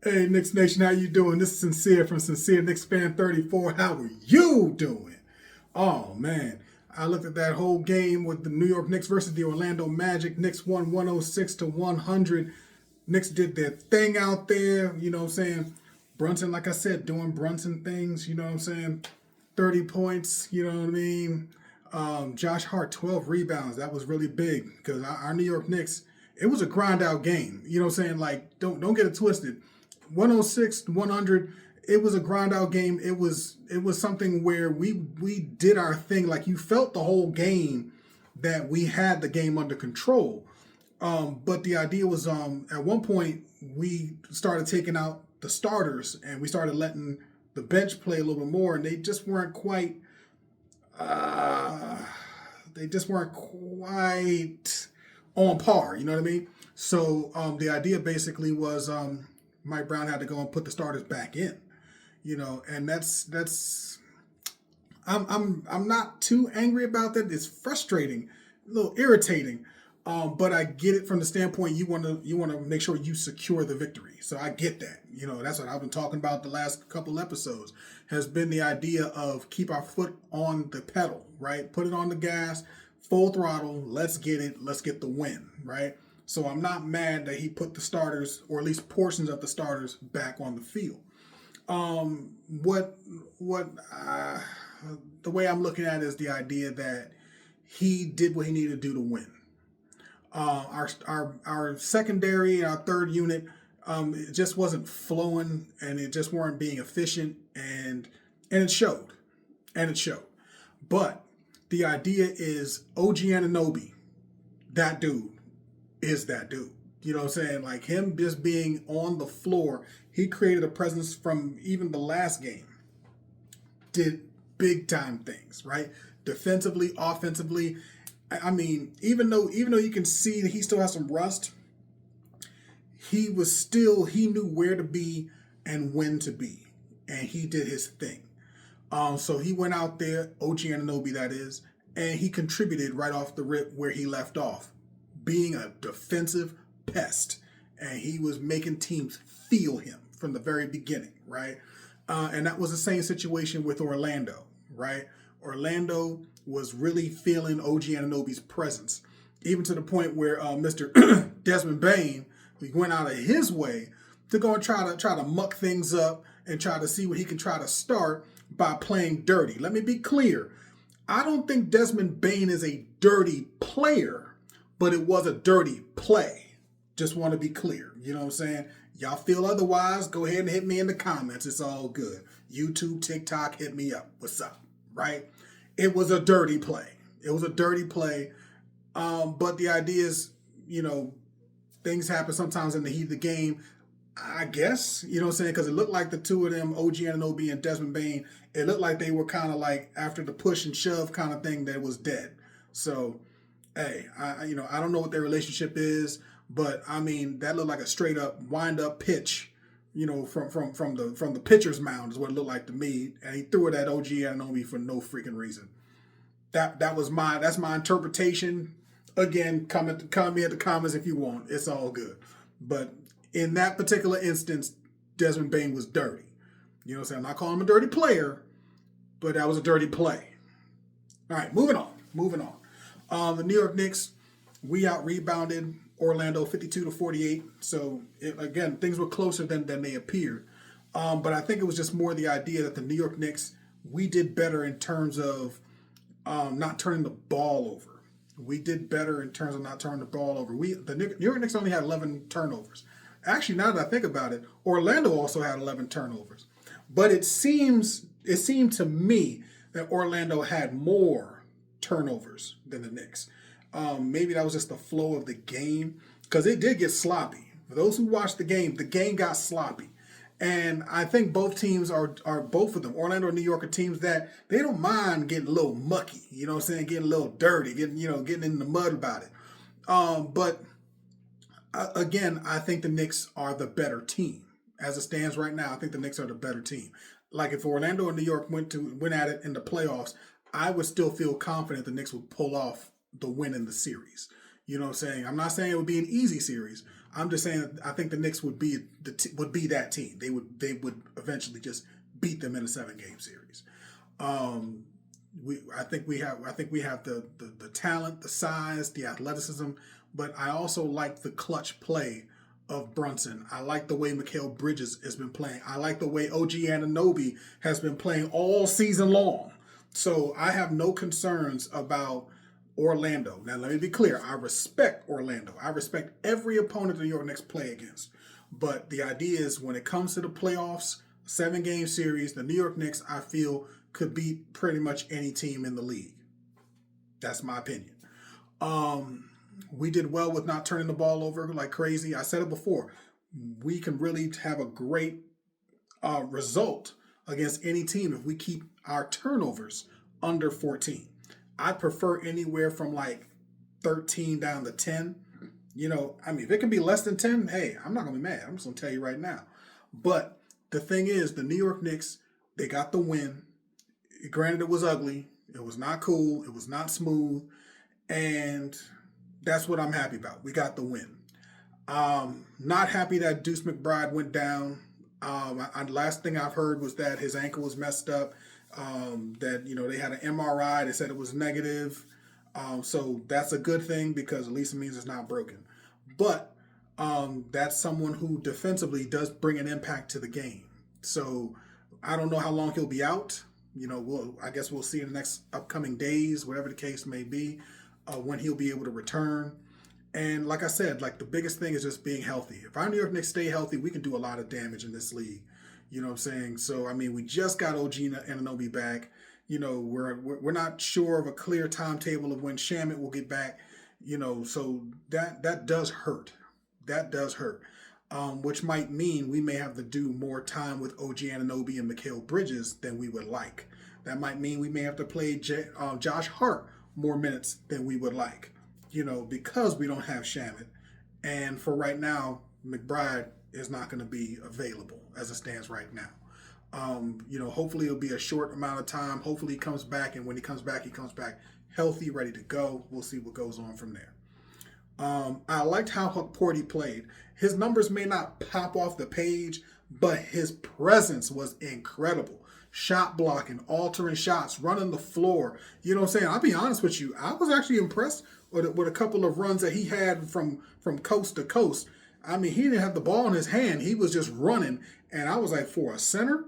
Hey, Knicks Nation, how you doing? This is Sincere from Sincere Knicks Fan 34. How are you doing? Oh, man. I looked at that whole game with the New York Knicks versus the Orlando Magic. Knicks won 106 to 100. Knicks did their thing out there, you know what I'm saying? Brunson, like I said, doing Brunson things, you know what I'm saying? 30 points, you know what I mean? Josh Hart, 12 rebounds. That was really big because our New York Knicks, it was a grind out game. You know what I'm saying? Like, don't get it twisted. 106 to 100, it was a grind out game. It was something where we did our thing. Like, you felt the whole game that we had the game under control. But the idea was at one point we started taking out the starters and we started letting the bench play a little bit more, and they just weren't quite on par, you know what I mean? So the idea basically was Mike Brown had to go and put the starters back in, you know, and that's I'm not too angry about that. It's frustrating, a little irritating, but I get it from the standpoint you want to make sure you secure the victory. So I get that. You know, that's what I've been talking about the last couple episodes, has been the idea of keep our foot on the pedal, right? Put it on the gas, full throttle. Let's get it. Let's get the win, right? So I'm not mad that he put the starters, or at least portions of the starters, back on the field. The way I'm looking at it is the idea that he did what he needed to do to win. Our secondary, our third unit, it just wasn't flowing, and it just weren't being efficient, and it showed, But the idea is OG Anunoby, that dude is that dude. You know what I'm saying? Like, him just being on the floor, he created a presence from even the last game. Did big time things, right? Defensively, offensively. I mean, even though you can see that he still has some rust, he knew where to be and when to be, and he did his thing. So he went out there, OG Anunoby that is, and he contributed right off the rip where he left off, being a defensive pest, and he was making teams feel him from the very beginning, right? And that was the same situation with Orlando, right? Orlando was really feeling OG Anunoby's presence, even to the point where Mr. Desmond Bane, he went out of his way to go and try to muck things up and try to see what he can try to start by playing dirty. Let me be clear. I don't think Desmond Bane is a dirty player, but it was a dirty play. Just want to be clear. You know what I'm saying? Y'all feel otherwise, go ahead and hit me in the comments. It's all good. YouTube, TikTok, hit me up. What's up? Right? It was a dirty play. But the idea is, you know, things happen sometimes in the heat of the game, I guess, you know what I'm saying? Because it looked like the two of them, OG Anunoby and Desmond Bane, it looked like they were kind of like, after the push and shove kind of thing, that was dead. So, hey, I don't know what their relationship is, but I mean, that looked like a straight up wind up pitch, you know, from the pitcher's mound is what it looked like to me. And he threw it at OG Anunoby for no freaking reason. That's my interpretation. Again, comment me in the comments if you want. It's all good. But in that particular instance, Desmond Bane was dirty. You know what I'm saying? I'm not calling him a dirty player, but that was a dirty play. All right, moving on. The New York Knicks, we out-rebounded Orlando 52-48. So, again, things were closer than they appeared. But I think it was just more the idea that the New York Knicks, we did better in terms of not turning the ball over. The New York Knicks only had 11 turnovers. Actually, now that I think about it, Orlando also had 11 turnovers. But it seemed to me that Orlando had more turnovers than the Knicks. Maybe that was just the flow of the game, because it did get sloppy. For those who watched the game got sloppy. And I think both teams are both of them, Orlando and New York, are teams that they don't mind getting a little mucky, you know what I'm saying, getting a little dirty, getting in the mud about it. But again, I think the Knicks are the better team. As it stands right now, I think the Knicks are the better team. Like, if Orlando and New York went at it in the playoffs, I would still feel confident the Knicks would pull off the win in the series. You know what I'm saying? I'm not saying it would be an easy series. I'm just saying I think the Knicks would be would be that team. They would eventually just beat them in a 7-game series. I think we have the talent, the size, the athleticism, but I also like the clutch play of Brunson. I like the way Mikal Bridges has been playing. I like the way OG Anunoby has been playing all season long. So I have no concerns about Orlando. Now, let me be clear. I respect Orlando. I respect every opponent the New York Knicks play against. But the idea is when it comes to the playoffs, 7-game series, the New York Knicks, I feel, could beat pretty much any team in the league. That's my opinion. We did well with not turning the ball over like crazy. I said it before. We can really have a great result against any team if we keep our turnovers under 14. I prefer anywhere from like 13 down to 10. If it can be less than 10, hey, I'm not going to be mad. I'm just going to tell you right now. But the thing is, the New York Knicks, they got the win. Granted, it was ugly. It was not cool. It was not smooth. And that's what I'm happy about. We got the win. Not happy that Deuce McBride went down. Last thing I've heard was that his ankle was messed up. That they had an MRI. They said it was negative. So that's a good thing because at least it means it's not broken. But that's someone who defensively does bring an impact to the game. So I don't know how long he'll be out. I guess we'll see in the next upcoming days, whatever the case may be, when he'll be able to return. And like I said, like the biggest thing is just being healthy. If our New York Knicks stay healthy, we can do a lot of damage in this league. You know what I'm saying? So, we just got OG Anunoby back. We're not sure of a clear timetable of when Shamet will get back. So that does hurt. That does hurt. Which might mean we may have to do more time with OG Anunoby and Mikal Bridges than we would like. That might mean we may have to play Josh Hart more minutes than we would like, because we don't have Shamet. And for right now, McBride is not going to be available as it stands right now. Hopefully it'll be a short amount of time. Hopefully he comes back, and when he comes back healthy, ready to go. We'll see what goes on from there. I liked how Porty played. His numbers may not pop off the page, but his presence was incredible. Shot blocking, altering shots, running the floor. You know what I'm saying? I'll be honest with you. I was actually impressed with a couple of runs that he had from coast to coast. He didn't have the ball in his hand. He was just running. And I was like, for a center,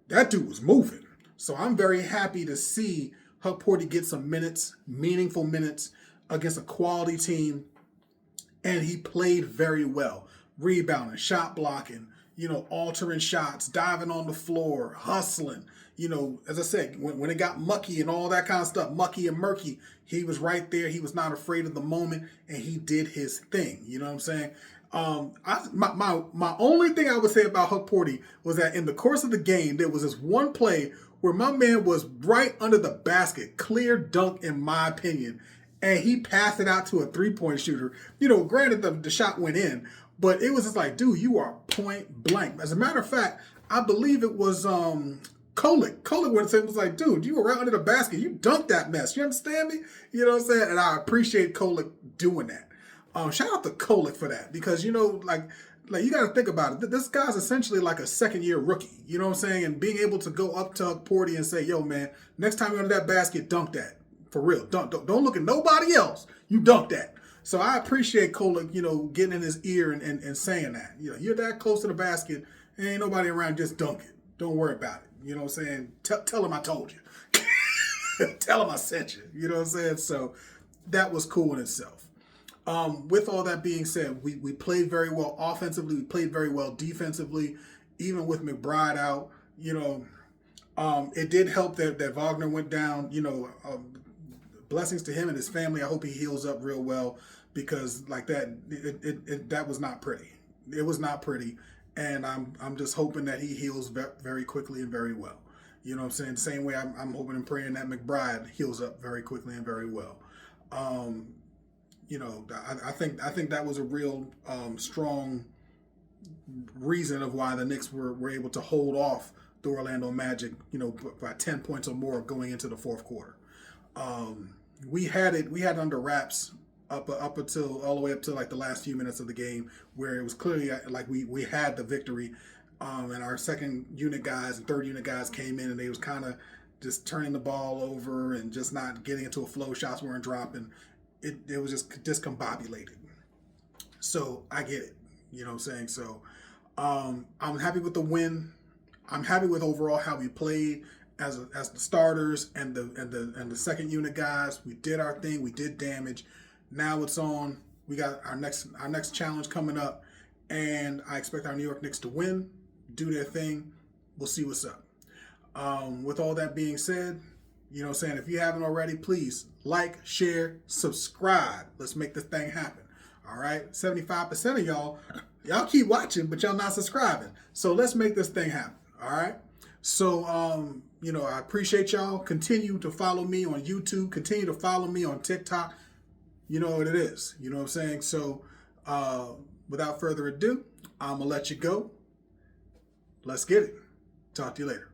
that dude was moving. So I'm very happy to see Huck Porty get some minutes, meaningful minutes against a quality team. And he played very well. Rebounding, shot blocking, altering shots, diving on the floor, hustling. As I said, when it got mucky and all that kind of stuff, mucky and murky, he was right there. He was not afraid of the moment, and he did his thing. You know what I'm saying? My only thing I would say about Huck Porty was that in the course of the game, there was this one play where my man was right under the basket, clear dunk in my opinion, and he passed it out to a 3-point shooter. Granted the shot went in, but it was just like, dude, you are point blank. As a matter of fact, I believe it was Kolick. Kolick was like, dude, you were right under the basket. You dunked that mess. You understand me? You know what I'm saying? And I appreciate Kolick doing that. Shout out to Kolick for that because, you got to think about it. This guy's essentially like a second-year rookie. You know what I'm saying? And being able to go up to Huck Porty and say, yo, man, next time you're under that basket, dunk that. For real. Don't look at nobody else. You dunk that. So I appreciate Kolick, getting in his ear and saying that. You're that close to the basket, and ain't nobody around, just dunk it. Don't worry about it. You know what I'm saying? Tell him I told you. Tell him I sent you. You know what I'm saying? So that was cool in itself. With all that being said, we played very well offensively. We played very well defensively, even with McBride out. It did help that Wagner went down. Blessings to him and his family. I hope he heals up real well because like that, that was not pretty. It was not pretty, and I'm just hoping that he heals very quickly and very well. You know what I'm saying? The same way I'm hoping and praying that McBride heals up very quickly and very well. I think that was a real strong reason of why the Knicks were able to hold off the Orlando Magic, by 10 points or more going into the fourth quarter. We had it under wraps up until all the way up to like the last few minutes of the game, where it was clearly like we had the victory, and our second unit guys and third unit guys came in and they was kind of just turning the ball over and just not getting into a flow. Shots weren't dropping. It was just discombobulated. So I get it. You know what I'm saying? So I'm happy with the win. I'm happy with overall how we played as the starters and the second unit guys. We did our thing. We did damage. Now it's on. We got our next challenge coming up, and I expect our New York Knicks to win, do their thing. We'll see what's up. With all that being said, you know what I'm saying? If you haven't already, please like, share, subscribe. Let's make this thing happen. All right? 75% of y'all keep watching, but y'all not subscribing. So let's make this thing happen. All right? So, I appreciate y'all. Continue to follow me on YouTube. Continue to follow me on TikTok. You know what it is. You know what I'm saying? So, without further ado, I'm going to let you go. Let's get it. Talk to you later.